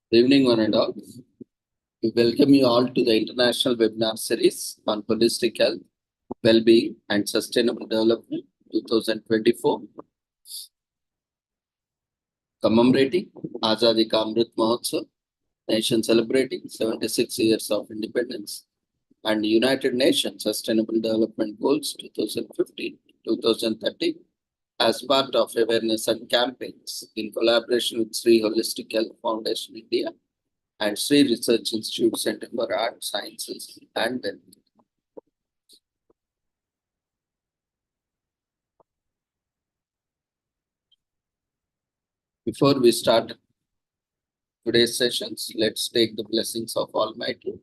Good evening, one and all. We welcome you all to the international webinar series on holistic health, well-being, and sustainable development 2024, commemorating Azadi Ka Amrit Mahotsav, nation celebrating 76 years of independence, and United Nations Sustainable Development Goals 2015-2030 as part of awareness and campaigns in collaboration with Sri Holistic Health Foundation India and Sri Research Institute Center for Art, Sciences and Health. Before we start today's sessions, let's take the blessings of Almighty.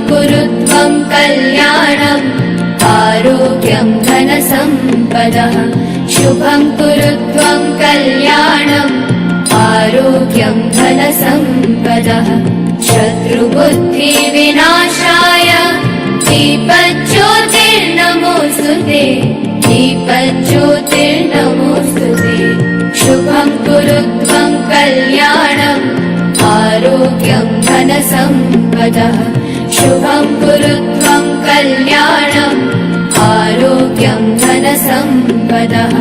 कुरुत्वं कल्याणम् आरोग्यं धनसम्पदः शुभं कुरुत्वं कल्याणम् आरोग्यं धनसम्पदः शत्रुबुद्धिविनाशाय दीपज्योतिर्नमोऽस्तुते दीपज्योतिर्नमोऽस्तुते शुभं कुरुत्वं कल्याणम् आरोग्यं धनसम्पदः शुभं कुरुत्वं कल्याणम् आरोग्यं धनसम्पदः.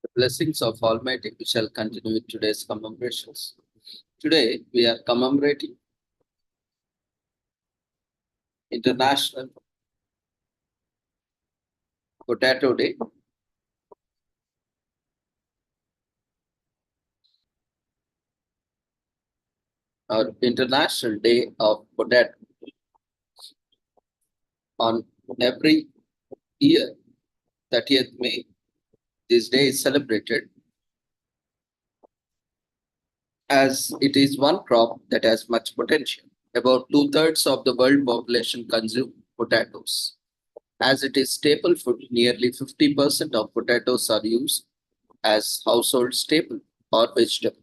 The blessings of Almighty, we shall continue with today's commemorations. Today, we are commemorating International Potato Day. Our International Day of Potato. On every year, 30th May, this day is celebrated as it is one crop that has much potential. About 2/3 of the world population consume potatoes. As it is staple food, nearly 50% of potatoes are used as household staple or vegetable.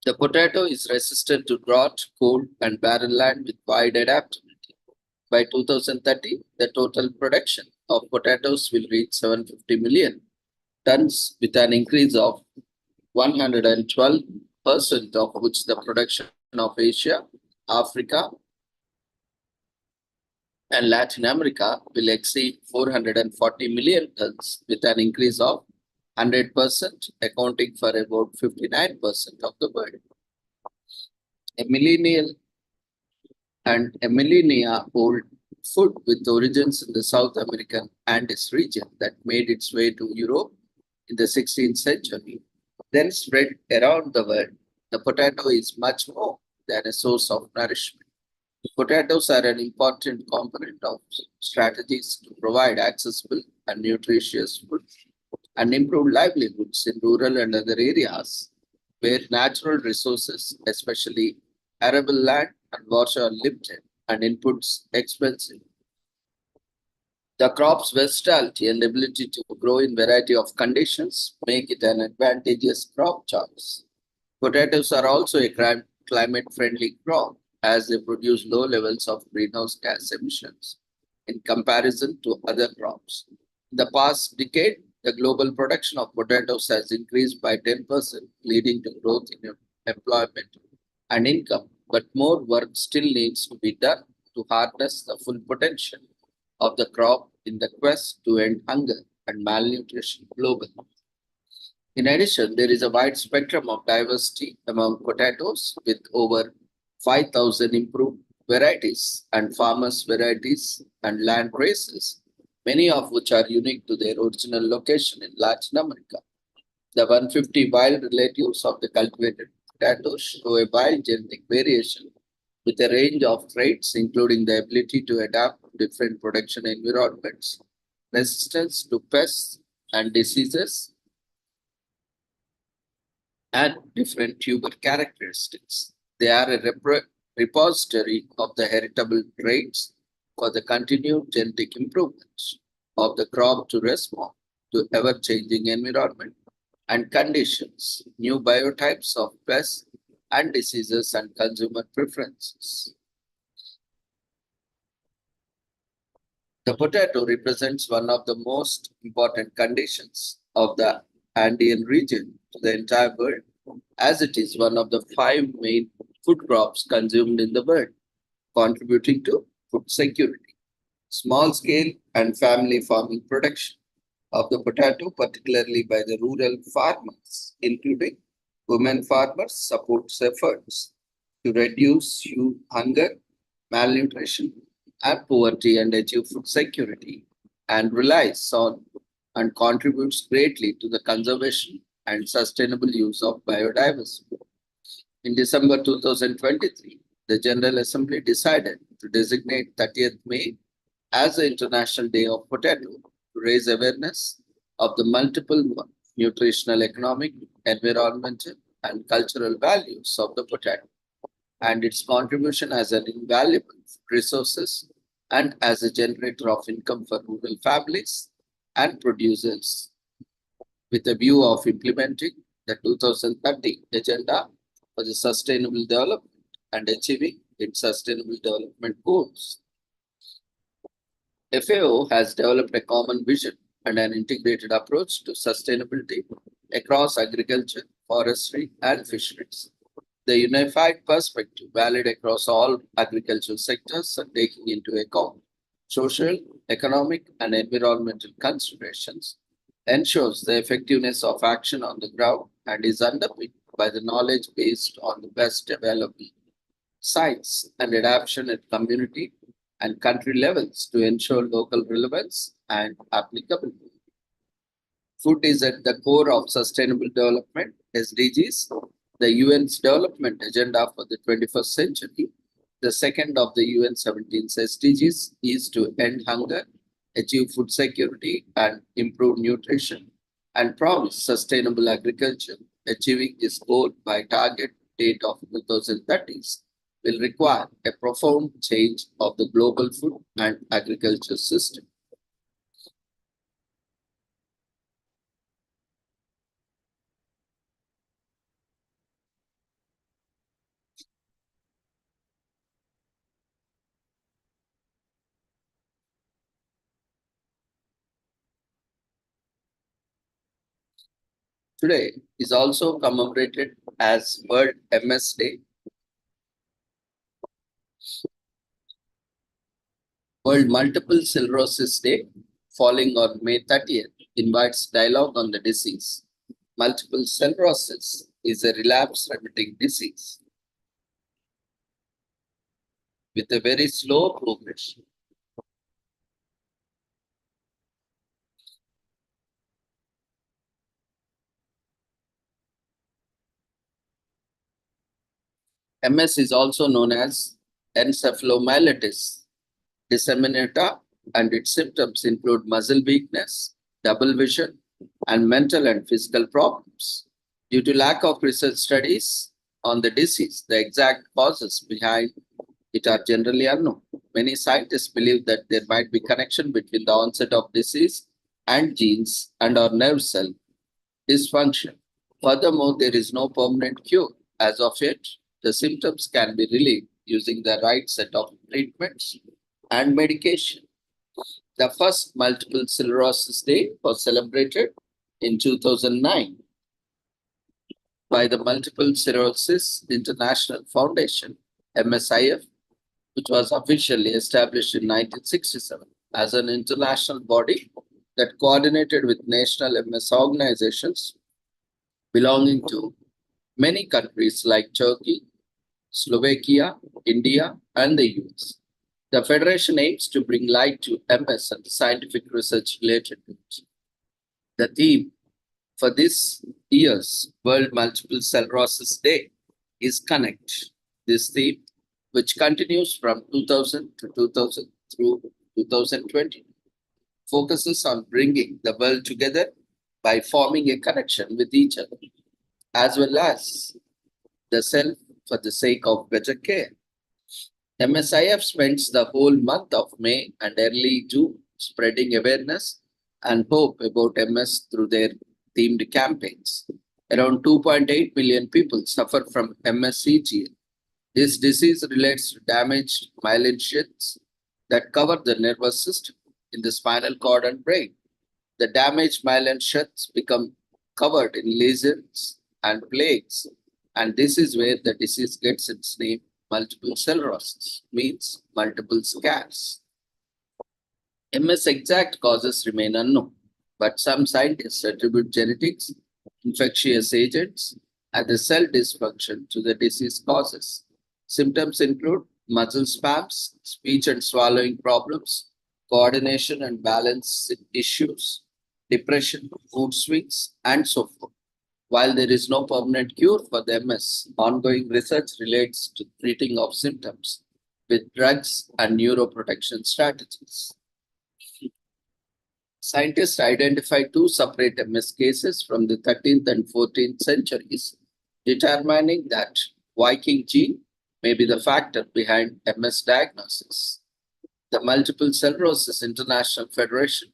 The potato is resistant to drought, cold, and barren land with wide adaptability. By 2030, the total production of potatoes will reach 750 million tons with an increase of 112%, of which the production of Asia, Africa, and Latin America will exceed 440 million tons with an increase of 100%, accounting for about 59% of the world. A millennia old food with origins in the South American Andes region that made its way to Europe in the 16th century, then spread around the world. The potato is much more than a source of nourishment. Potatoes are an important component of strategies to provide accessible and nutritious food and improve livelihoods in rural and other areas where natural resources, especially arable land and water, are limited and inputs expensive. The crop's versatility and ability to grow in variety of conditions make it an advantageous crop choice. Potatoes are also a climate-friendly crop as they produce low levels of greenhouse gas emissions in comparison to other crops. In the past decade, the global production of potatoes has increased by 10%, leading to growth in employment and income, but more work still needs to be done to harness the full potential of the crop in the quest to end hunger and malnutrition globally. In addition, there is a wide spectrum of diversity among potatoes with over 5,000 improved varieties and farmers' varieties and land races, many of which are unique to their original location in Latin America. The 150 wild relatives of the cultivated potatoes show a wide genetic variation with a range of traits, including the ability to adapt to different production environments, resistance to pests and diseases, and different tuber characteristics. They are a repository of the heritable traits for the continued genetic improvement of the crop to respond to ever-changing environment and conditions, new biotypes of pests and diseases, and consumer preferences. The potato represents one of the most important conditions of the Andean region to the entire world, as it is one of the five main food crops consumed in the world, contributing to food security. Small scale and family farming production of the potato, particularly by the rural farmers, including women farmers, supports efforts to reduce hunger, malnutrition, and poverty and achieve food security, and relies on and contributes greatly to the conservation and sustainable use of biodiversity. In December 2023, the General Assembly decided to designate 30th May as the International Day of Potato to raise awareness of the multiple nutritional, economic, environmental, and cultural values of the potato and its contribution as an invaluable resources and as a generator of income for rural families and producers, with a view of implementing the 2030 Agenda for the Sustainable Development and achieving its Sustainable Development Goals. FAO has developed a common vision and an integrated approach to sustainability across agriculture, forestry, and fisheries. The unified perspective, valid across all agricultural sectors and taking into account social, economic, and environmental considerations, ensures the effectiveness of action on the ground and is underpinned by the knowledge based on the best available science and adaptation at community and country levels to ensure local relevance and applicability. Food is at the core of sustainable development, SDGs, the UN's development agenda for the 21st century. The second of the UN 17 SDGs is to end hunger, achieve food security, and improve nutrition, and promise sustainable agriculture. Achieving this goal by target date of 2030s will require a profound change of the global food and agriculture system. Today is also commemorated as World MS Day, World Multiple Sclerosis Day, falling on May 30th, invites dialogue on the disease. Multiple sclerosis is a relapse remitting disease with a very slow progression. MS is also known as encephalomyelitis disseminata, and its symptoms include muscle weakness, double vision, and mental and physical problems. Due to lack of research studies on the disease, the exact causes behind it are generally unknown. Many scientists believe that there might be connection between the onset of disease and genes and or nerve cell dysfunction. Furthermore, there is no permanent cure. As of yet, the symptoms can be relieved using the right set of treatments and medication. The first Multiple Sclerosis Day was celebrated in 2009 by the Multiple Sclerosis International Foundation, MSIF, which was officially established in 1967 as an international body that coordinated with national MS organizations belonging to many countries like Turkey, Slovakia, India, and the US. The Federation aims to bring light to MS and scientific research related to it. The theme for this year's World Multiple Sclerosis Day is Connect. This theme, which continues from 2000 to 2000 through 2020, focuses on bringing the world together by forming a connection with each other, as well as the self for the sake of better care. MSIF spends the whole month of May and early June spreading awareness and hope about MS through their themed campaigns. Around 2.8 million people suffer from MSCGL. This disease relates to damaged myelin sheaths that cover the nervous system in the spinal cord and brain. The damaged myelin sheaths become covered in lesions and plaques, and this is where the disease gets its name. Multiple sclerosis means multiple scars. MS exact causes remain unknown, but some scientists attribute genetics, infectious agents, and the cell dysfunction to the disease causes. Symptoms include muscle spasms, speech and swallowing problems, coordination and balance issues, depression, mood swings, and so forth. While there is no permanent cure for the MS, ongoing research relates to treating of symptoms with drugs and neuroprotection strategies. Scientists identified two separate MS cases from the 13th and 14th centuries, determining that Viking gene may be the factor behind MS diagnosis. The Multiple Sclerosis International Federation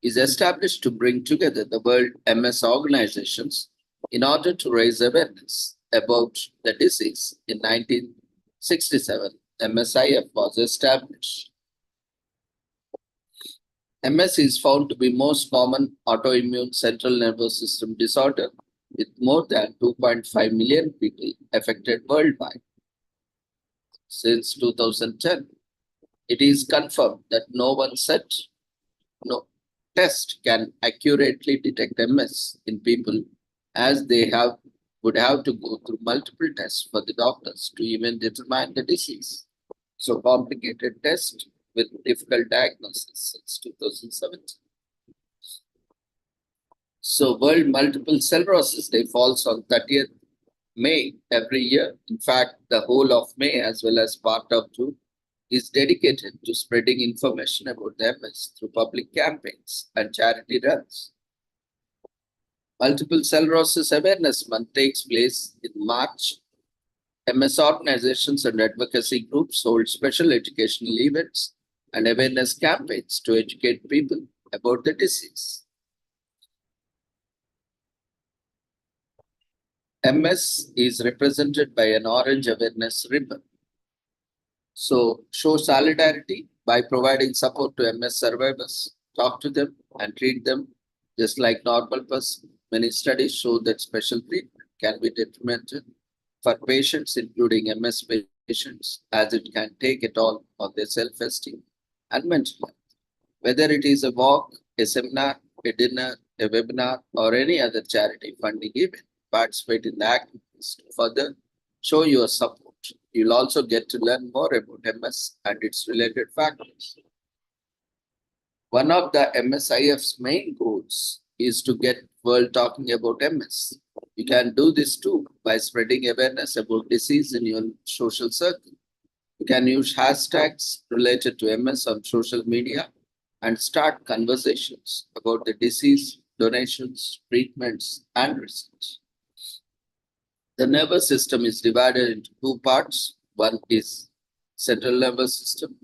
is established to bring together the World MS organizations in order to raise awareness about the disease. In 1967, MSIF was established. MS is found to be most common autoimmune central nervous system disorder with more than 2.5 million people affected worldwide. Since 2010, it is confirmed that no test can accurately detect MS in people, as they would have to go through multiple tests for the doctors to even determine the disease. So complicated test with difficult diagnosis since 2017. So World Multiple Sclerosis Day falls on 30th May every year. In fact, the whole of May as well as part of June is dedicated to spreading information about the MS through public campaigns and charity runs. Multiple Sclerosis Awareness Month takes place in March. MS organizations and advocacy groups hold special educational events and awareness campaigns to educate people about the disease. MS is represented by an orange awareness ribbon. So show solidarity by providing support to MS survivors, talk to them and treat them just like normal person. Many studies show that special treatment can be detrimental for patients, including MS patients, as it can take a toll on their self-esteem and mental health. Whether it is a walk, a seminar, a dinner, a webinar, or any other charity funding event, participate in the activities to further show your support. You'll also get to learn more about MS and its related factors. One of the MSIF's main goals is to get world talking about MS. You can do this too by spreading awareness about disease in your social circle. You can use hashtags related to MS on social media and start conversations about the disease, donations, treatments, and research. The nervous system is divided into two parts. One is central nervous system,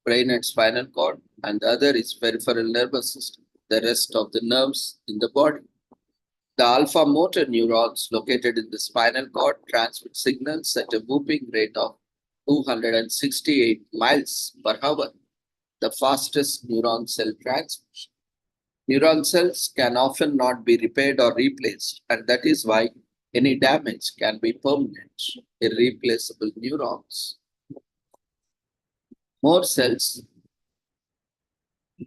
brain and spinal cord, and the other is peripheral nervous system, the rest of the nerves in the body. The alpha motor neurons located in the spinal cord transmit signals at a whooping rate of 268 miles per hour, the fastest neuron cell transmission. Neuron cells can often not be repaired or replaced, and that is why any damage can be permanent, irreplaceable neurons. More cells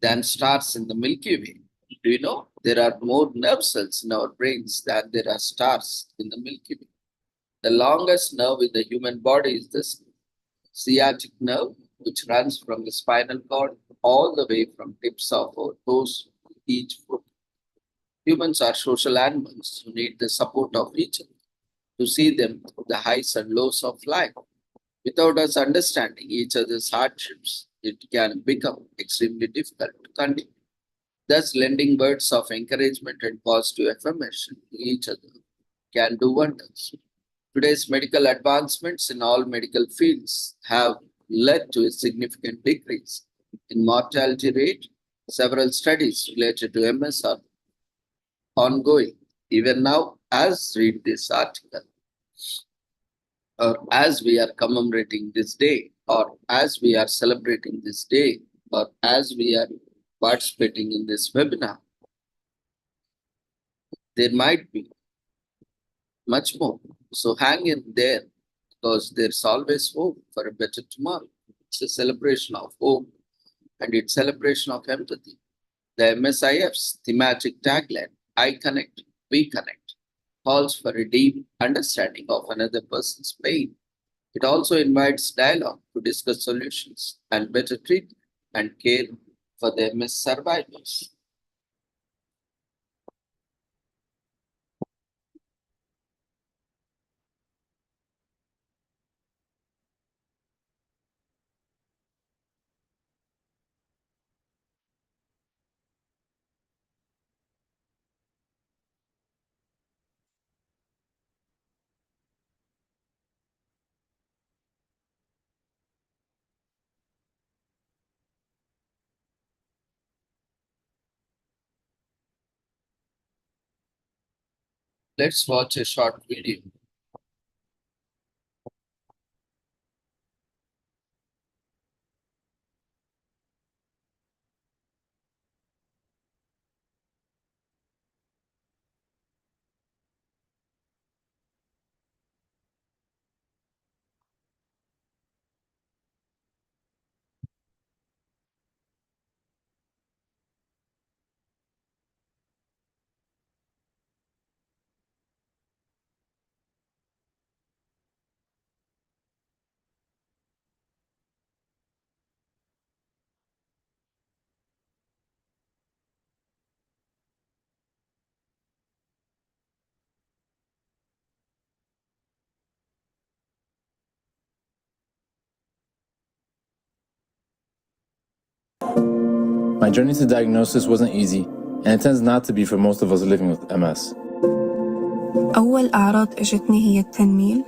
than stars in the Milky Way. Do you know there are more nerve cells in our brains than there are stars in the Milky Way? The longest nerve in the human body is the sciatic nerve, which runs from the spinal cord all the way from tips of our toes to each foot. Humans are social animals who need the support of each other to see them through the highs and lows of life. Without us understanding each other's hardships, it can become extremely difficult to continue. Thus, lending words of encouragement and positive affirmation to each other can do wonders. Today's medical advancements in all medical fields have led to a significant decrease in mortality rate. Several studies related to MS are ongoing Even now, as read this article, or as we are commemorating this day, or as we are celebrating this day, or as we are participating in this webinar, there might be much more. So hang in there because there's always hope for a better tomorrow. It's a celebration of hope and it's celebration of empathy. The MSIF's thematic tagline, I connect, we connect, calls for a deep understanding of another person's pain. It also invites dialogue to discuss solutions and better treat and care for the MS survivors. Let's watch a short video. My journey to diagnosis wasn't easy, and it tends not to be for most of us living with MS. أول أعراض إجتني هي التنميل.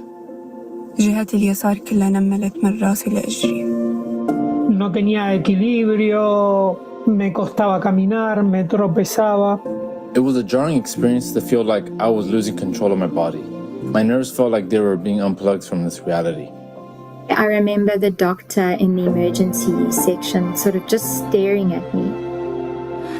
جهة اليسار كلها نملت من راسي لإجري. No tenía equilibrio, me costaba caminar, me tropezaba. It was a jarring experience to feel like I was losing control of my body. My nerves felt like they were being unplugged from this reality. I remember the doctor in the emergency section sort of just staring at me.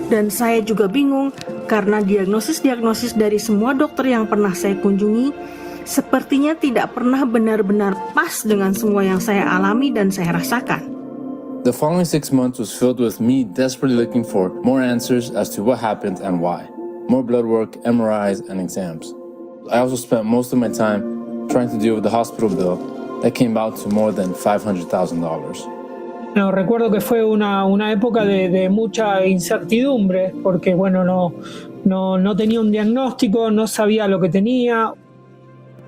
Dan saya juga bingung karena diagnosis-diagnosis dari semua dokter yang pernah saya kunjungi sepertinya tidak pernah benar-benar pas dengan semua yang saya alami dan saya rasakan. The following 6 months was filled with me desperately looking for more answers as to what happened and why. More blood work, MRIs, and exams. I also spent most of my time trying to deal with the hospital bill that came out to more than $500,000. No, recuerdo que fue una época de mucha incertidumbre porque, bueno, no tenía un diagnóstico, no sabía lo que tenía.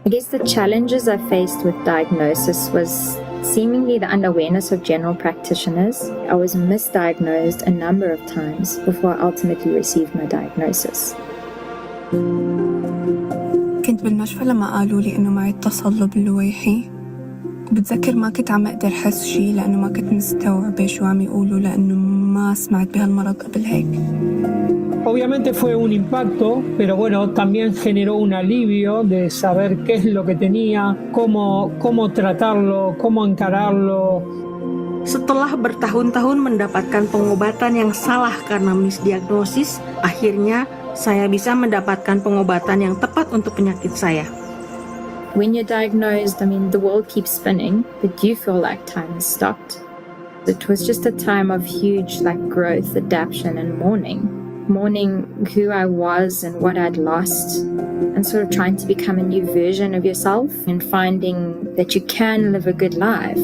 I guess the challenges I faced with diagnosis was seemingly the unawareness of general practitioners. I was misdiagnosed a number of times before I ultimately received my diagnosis. كنت بالمشفى لما قالوا لي إنه معي التصلب اللويحي. بتذكر ما كنت عم أقدر حس شي لأنه ما كنت مستوعبة شو عم يقولوا لأنه ما سمعت بهالمرض قبل هيك. Obviamente fue un impacto, pero bueno, también generó un alivio de saber qué es lo que tenía, cómo tratarlo, cómo encararlo. Setelah bertahun-tahun mendapatkan pengobatan yang salah karena misdiagnosis, akhirnya saya bisa mendapatkan pengobatan yang tepat untuk penyakit saya. When you're diagnosed, the world keeps spinning, but you feel like time has stopped. It was just a time of huge growth, adaptation, and mourning. Mourning who I was and what I'd lost, and sort of trying to become a new version of yourself and finding that you can live a good life.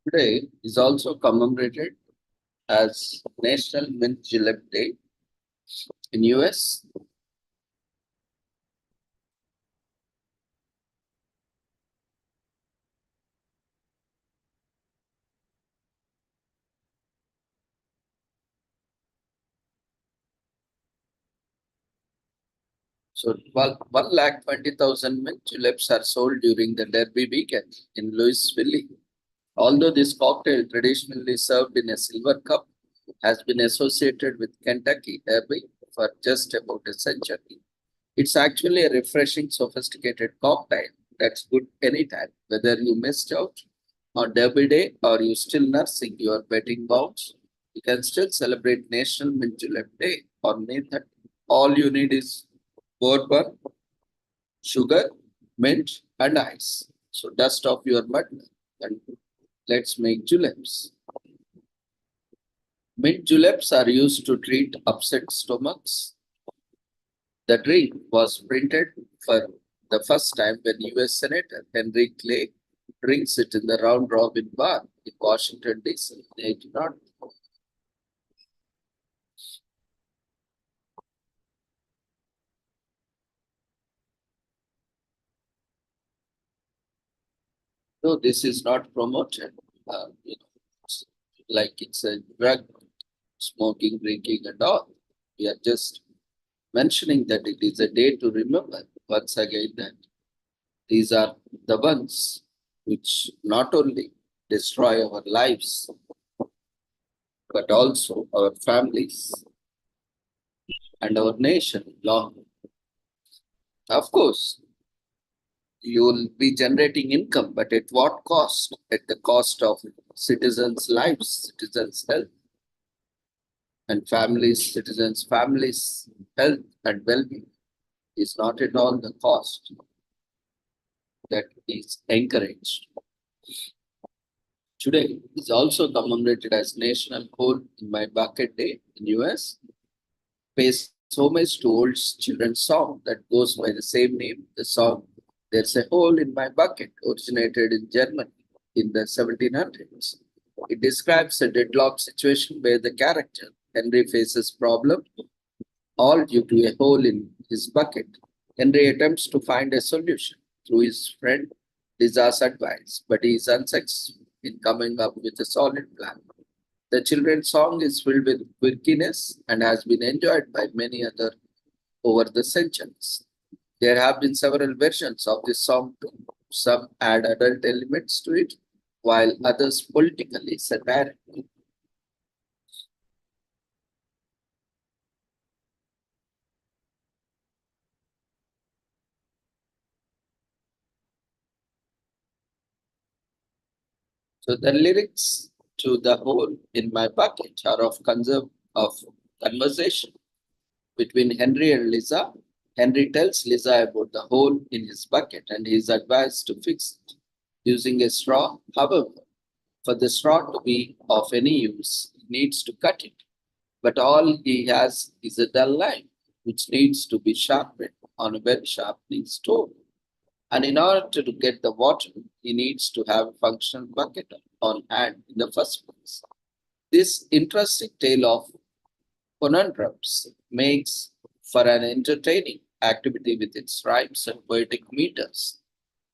Today is also commemorated as National Mint Julep Day in US. So 1,20,000 mint juleps are sold during the Derby weekend in Louisville. Although this cocktail, traditionally served in a silver cup, has been associated with Kentucky Derby for just about a century, it's actually a refreshing, sophisticated cocktail that's good anytime, whether you missed out on Derby Day or you still nursing your betting bounds. You can still celebrate National Mint Julep Day on May 30. All you need is bourbon, sugar, mint, and ice. So dust off your butler and let's make juleps. Mint juleps are used to treat upset stomachs. The drink was printed for the first time when US Senator Henry Clay drinks it in the Round Robin Bar in Washington, D.C. in 1800. No, this is not promoted. It's like it's a drug, smoking, drinking, and all. We are just mentioning that it is a day to remember once again that these are the ones which not only destroy our lives, but also our families and our nation long. Of course, you will be generating income, but at what cost? At the cost of citizens' lives, citizens' health, and families' health and well-being is not at all the cost that is encouraged. Today is also commemorated as National Hole in My Bucket Day in US. Pays homage to old children's song that goes by the same name. The song "There's a Hole in My Bucket" originated in Germany in the 1700s. It describes a deadlock situation where the character Henry faces problem, all due to a hole in his bucket. Henry attempts to find a solution through his friend Liza's advice, but he is unsuccessful in coming up with a solid plan. The children's song is filled with quirkiness and has been enjoyed by many others over the centuries. There have been several versions of this song too. Some add adult elements to it, while others politically satirical. So the lyrics to "The Hole in My Bucket" are of conversation between Henry and Liza. Henry tells Liza about the hole in his bucket and his advice to fix it using a straw. However, for the straw to be of any use, he needs to cut it. But all he has is a dull line, which needs to be sharpened on a very sharpening stone. And in order to get the water, he needs to have a functional bucket on hand in the first place. This interesting tale of conundrums makes for an entertaining activity with its rhymes and poetic meters.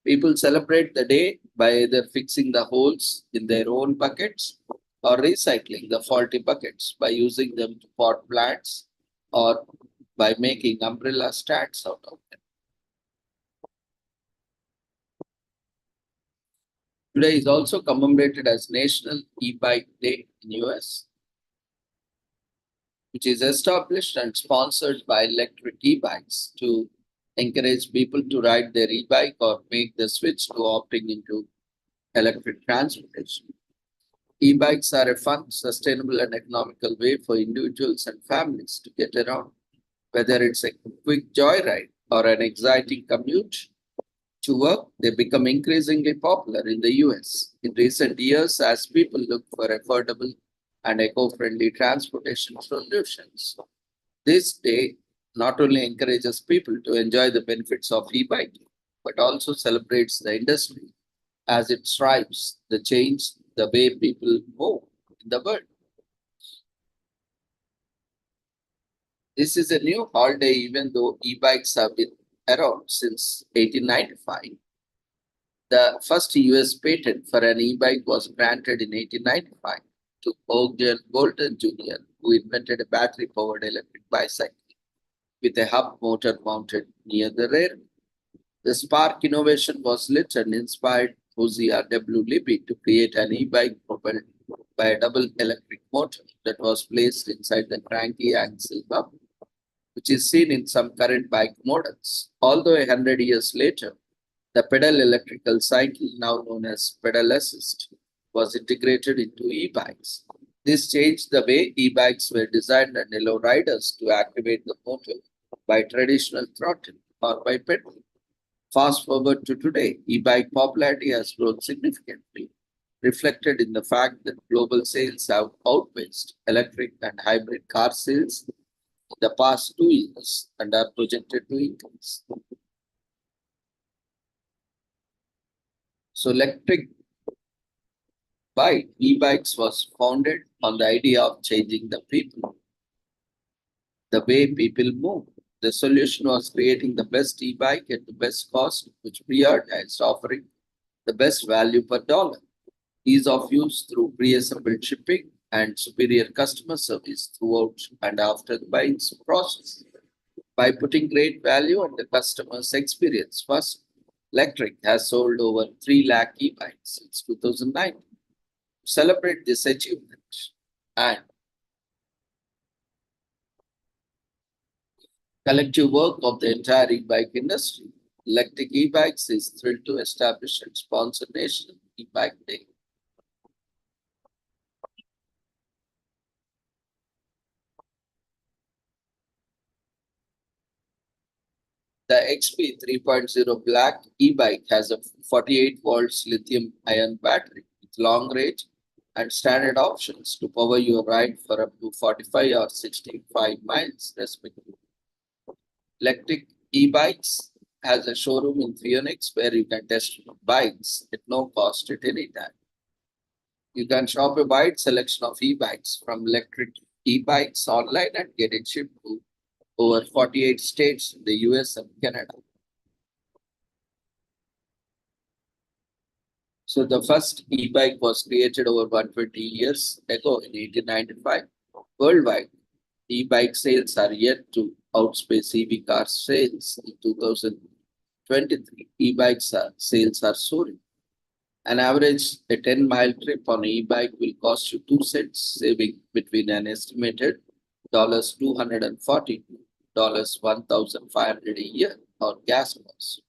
People celebrate the day by either fixing the holes in their own buckets or recycling the faulty buckets by using them to pot plants or by making umbrella stands out of them. Today is also commemorated as National E-Bike Day in US, which is established and sponsored by electric e-bikes to encourage people to ride their e-bike or make the switch to opting into electric transportation. E-bikes are a fun, sustainable, and economical way for individuals and families to get around, whether it's a quick joyride or an exciting commute to work. They become increasingly popular in the US in recent years as people look for affordable and eco-friendly transportation solutions. This day not only encourages people to enjoy the benefits of e-biking, but also celebrates the industry as it strives the change the way people move in the world. This is a new holiday, even though e-bikes have been around since 1895. The first US patent for an e-bike was granted in 1895 to Ogden Bolton Jr., who invented a battery-powered electric bicycle with a hub motor mounted near the rear. The spark innovation was lit and inspired Hosea W. Libby to create an e-bike propelled by a double electric motor that was placed inside the cranky axle hub, which is seen in some current bike models. Although 100 years later, the pedal electrical cycle, now known as pedal assist, was integrated into e-bikes. This changed the way e-bikes were designed and allowed riders to activate the motor by traditional throttle or by pedaling. Fast forward to today, e-bike popularity has grown significantly, reflected in the fact that global sales have outpaced electric and hybrid car sales in the past 2 years and are projected to increase. So electric bike, e-bikes was founded on the idea of changing the people, the way people move. The solution was creating the best e-bike at the best cost, which prioritized offering the best value per dollar, ease of use through pre-assembled shipping, and superior customer service throughout and after the buying process. By putting great value on the customer's experience first, Electric has sold over 3 lakh e-bikes since 2009. To celebrate this achievement and collective work of the entire e-bike industry, Electric E-Bikes is thrilled to establish and sponsor National E-Bike Day. The XP 3.0 Black e-bike has a 48 volts lithium ion battery with long range and standard options to power your ride for up to 45 or 65 miles respectively. Electric e-bikes has a showroom in Phoenix where you can test bikes at no cost at any time. You can shop a wide selection of e-bikes from Electric e-bikes online and get it shipped to over 48 states in the US and Canada. So the first e-bike was created over 120 years ago in 1895. Worldwide, e-bike sales are yet to outspace EV car sales in 2023. E-bikes sales are soaring. An average, a 10-mile trip on an e-bike will cost you 2 cents, saving between an estimated $240 to $1,500 a year on gas costs.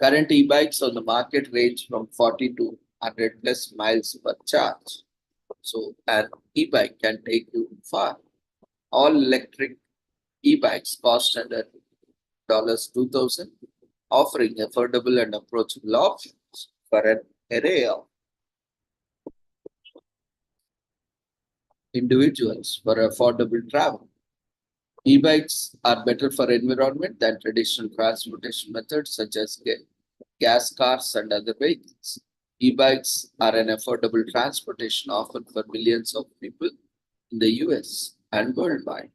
Current e-bikes on the market range from 40 to 100 plus miles per charge. So an e-bike can take you far. All electric e-bikes cost under $2,000, offering affordable and approachable options for an array of individuals for affordable travel. E-bikes are better for environment than traditional transportation methods such as gas cars and other vehicles. E-bikes are an affordable transportation offered for millions of people in the US and worldwide.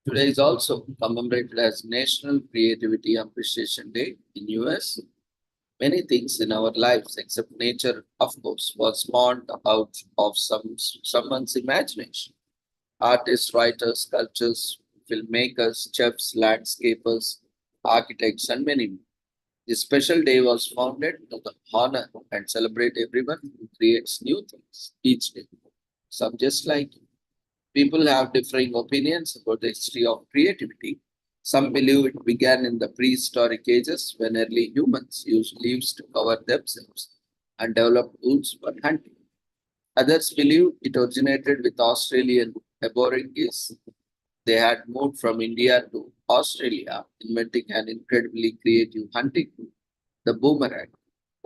Today is also commemorated as National Creativity Appreciation Day in US. Many things in our lives, except nature, of course, was spawned out of someone's imagination. Artists, writers, sculptors, filmmakers, chefs, landscapers, architects, and many more. This special day was founded to honor and celebrate everyone who creates new things each day. Some just like you. People have differing opinions about the history of creativity. Some believe it began in the prehistoric ages when early humans used leaves to cover themselves and developed tools for hunting. Others believe it originated with Australian Aborigines. They had moved from India to Australia, inventing an incredibly creative hunting tool, the boomerang.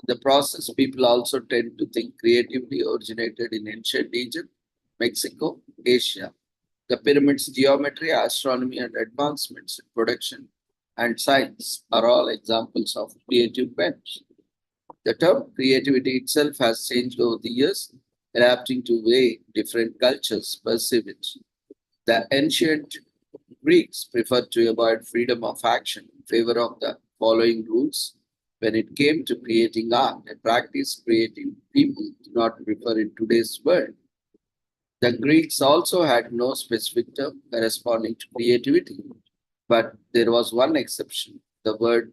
In the process, people also tend to think creativity originated in ancient Egypt, Mexico, Asia. The pyramids' geometry, astronomy, and advancements in production and science are all examples of creative bent. The term creativity itself has changed over the years, adapting to way different cultures perceive it. The ancient Greeks preferred to avoid freedom of action in favor of the following rules. When it came to creating art, a practice creative people do not prefer in today's world. The Greeks also had no specific term corresponding to creativity, but there was one exception, the word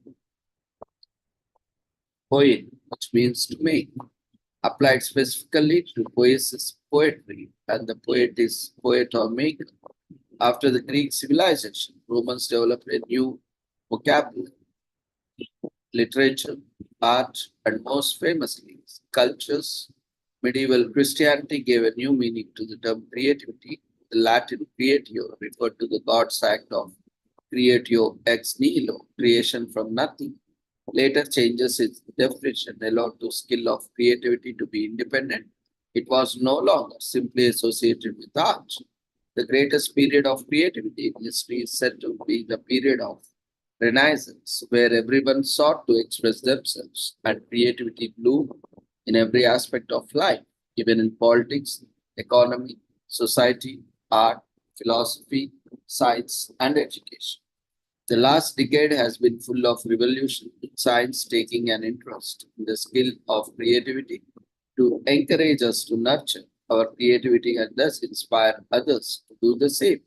poet, which means to make, applied specifically to poesis, poetry, and the poet is poet or maker. After the Greek civilization, Romans developed a new vocabulary, literature, art, and most famously, cultures. Medieval Christianity gave a new meaning to the term creativity. The Latin creatio referred to the God's act of creatio ex nihilo, creation from nothing. Later changes its definition allowed the skill of creativity to be independent. It was no longer simply associated with art. The greatest period of creativity in history is said to be the period of Renaissance, where everyone sought to express themselves and creativity bloomed in every aspect of life, even in politics, economy, society, art, philosophy, science, and education. The last decade has been full of revolution, with science taking an interest in the skill of creativity to encourage us to nurture our creativity and thus inspire others to do the same.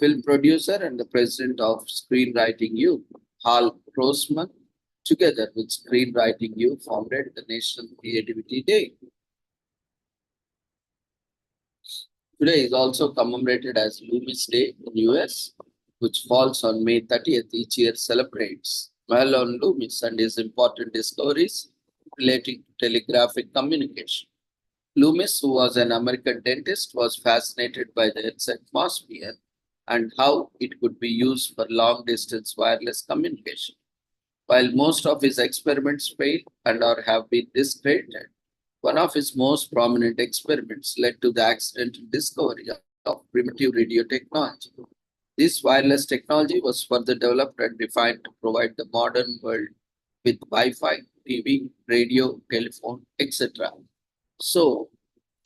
Film producer and the president of Screenwriting U, Hal Grossman, together with Screenwriting U, founded the National Creativity Day. Today is also commemorated as Loomis Day in US, which falls on May 30th each year, celebrates Mahlon Loomis and his important discoveries relating to telegraphic communication. Loomis, who was an American dentist, was fascinated by the Earth's atmosphere and how it could be used for long-distance wireless communication. While most of his experiments failed and or have been discredited, one of his most prominent experiments led to the accidental discovery of primitive radio technology. This wireless technology was further developed and refined to provide the modern world with Wi-Fi, TV, radio, telephone, etc. So,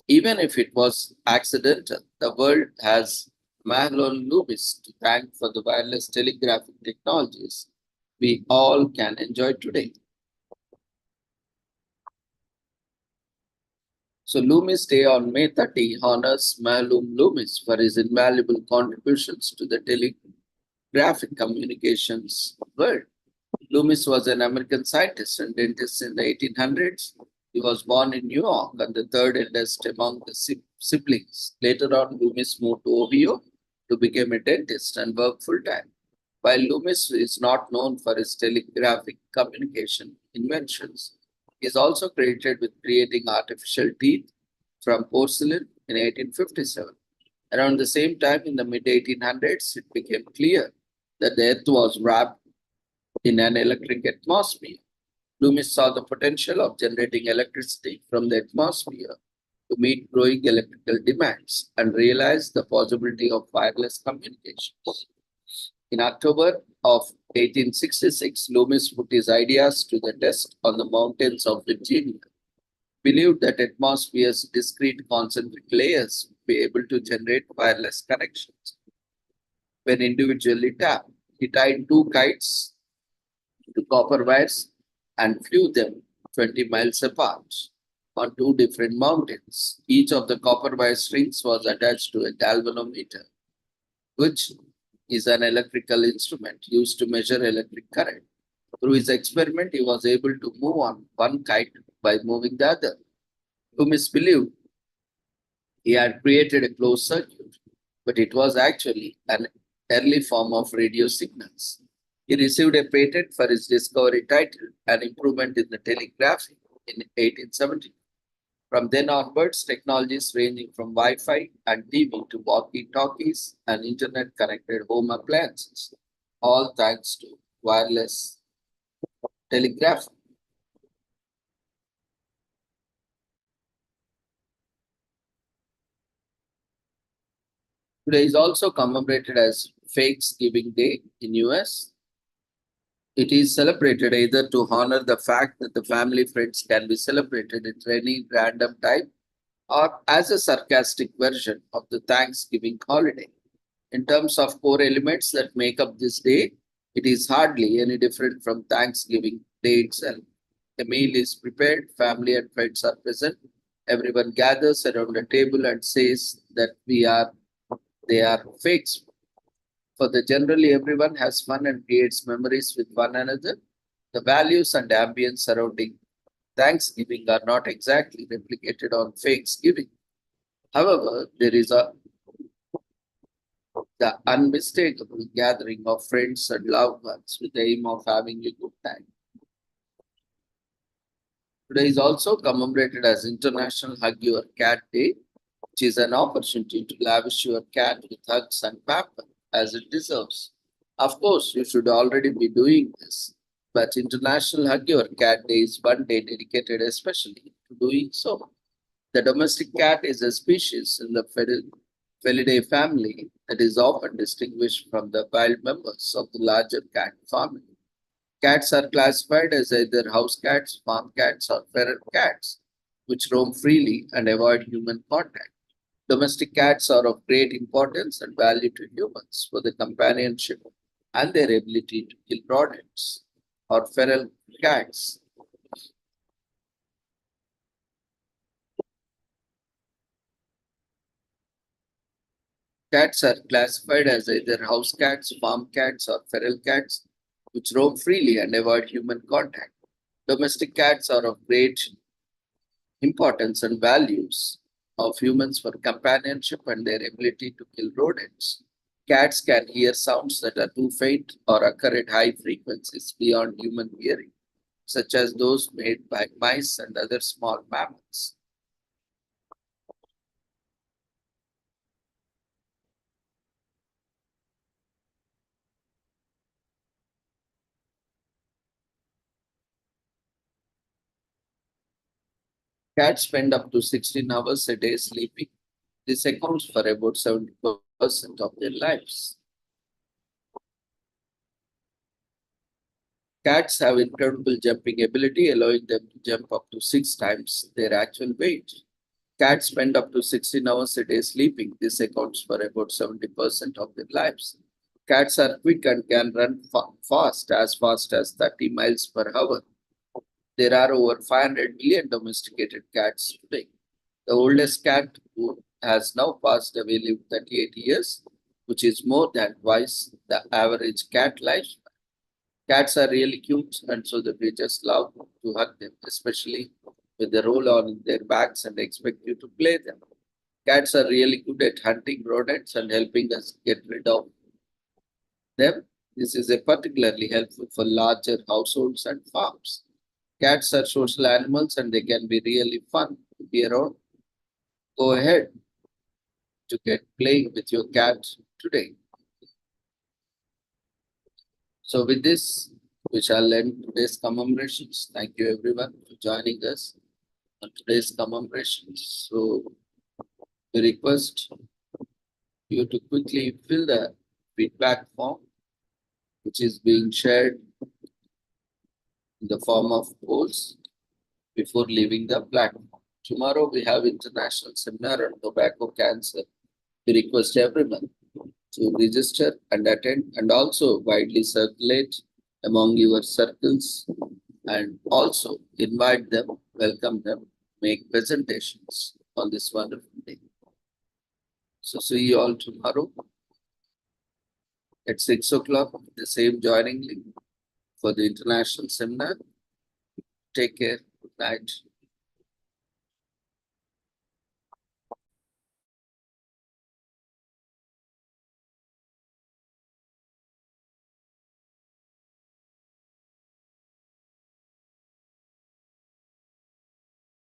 even if it was accidental, the world has Mahlon Loomis to thank for the wireless telegraphic technologies we all can enjoy today. So Loomis Day on May 30 honors Mahlon Loomis for his invaluable contributions to the telegraphic communications world. Loomis was an American scientist and dentist in the 1800s. He was born in New York and the third eldest among the siblings. Later on, Loomis moved to Ohio to become a dentist and work full-time. While Loomis is not known for his telegraphic communication inventions, he is also credited with creating artificial teeth from porcelain in 1857. Around the same time, in the mid-1800s, it became clear that the Earth was wrapped in an electric atmosphere. Loomis saw the potential of generating electricity from the atmosphere to meet growing electrical demands and realized the possibility of wireless communications. In October of 1866, Loomis put his ideas to the test on the mountains of Virginia. Believed that atmosphere's discrete concentric layers would be able to generate wireless connections when individually tapped. He tied two kites to copper wires and flew them 20 miles apart on two different mountains. Each of the copper wire strings was attached to a galvanometer, which is an electrical instrument used to measure electric current. Through his experiment, he was able to move on one kite by moving the other. Loomis believed he had created a closed circuit, but it was actually an early form of radio signals. He received a patent for his discovery titled An Improvement in the Telegraphy in 1870. From then onwards, technologies ranging from Wi-Fi and TV to walkie-talkies and internet-connected home appliances, all thanks to wireless telegraphy. Today is also commemorated as Fakes Giving Day in US. It is celebrated either to honor the fact that the family friends can be celebrated at any random time or as a sarcastic version of the Thanksgiving holiday. In terms of core elements that make up this day, it is hardly any different from Thanksgiving Day itself. The meal is prepared, family and friends are present, everyone gathers around the table and says that they are fakes. For the generally everyone has fun and creates memories with one another. The values and ambience surrounding Thanksgiving are not exactly replicated on Fakesgiving. However, there is the unmistakable gathering of friends and loved ones with the aim of having a good time. Today is also commemorated as International Hug Your Cat Day, which is an opportunity to lavish your cat with hugs and pamper as it deserves. Of course, you should already be doing this, but International Hug Your Cat Day is one day dedicated especially to doing so. The domestic cat is a species in the Felidae family that is often distinguished from the wild members of the larger cat family. Cats are classified as either house cats, farm cats, or feral cats, which roam freely and avoid human contact. Domestic cats are of great importance and value to humans for their companionship and their ability to kill rodents, or feral cats. Cats are classified as either house cats, farm cats, or feral cats, which roam freely and avoid human contact. Domestic cats are of great importance and values of humans for companionship and their ability to kill rodents. Cats can hear sounds that are too faint or occur at high frequencies beyond human hearing, such as those made by mice and other small mammals. Cats spend up to 16 hours a day sleeping. This accounts for about 70% of their lives. Cats have incredible jumping ability, allowing them to jump up to 6 times their actual weight. Cats spend up to 16 hours a day sleeping. This accounts for about 70% of their lives. Cats are quick and can run fast as 30 miles per hour. There are over 500 million domesticated cats today. The oldest cat, who has now passed away, lived 38 years, which is more than twice the average cat life. Cats are really cute, and so the we just love to hug them, especially when they roll on their backs and expect you to play them. Cats are really good at hunting rodents and helping us get rid of them. This is particularly helpful for larger households and farms. Cats are social animals and they can be really fun to be around. Go ahead to get playing with your cat today. So with this, we shall end today's commemorations. Thank you everyone for joining us on today's commemorations. So we request you to quickly fill the feedback form, which is being shared in the form of polls before leaving the platform. Tomorrow we have international seminar on tobacco cancer. We request everyone to register and attend and also widely circulate among your circles and also invite them, welcome them, make presentations on this wonderful day. So see you all tomorrow at 6 o'clock, the same joining link for the international seminar. Take care. Good night.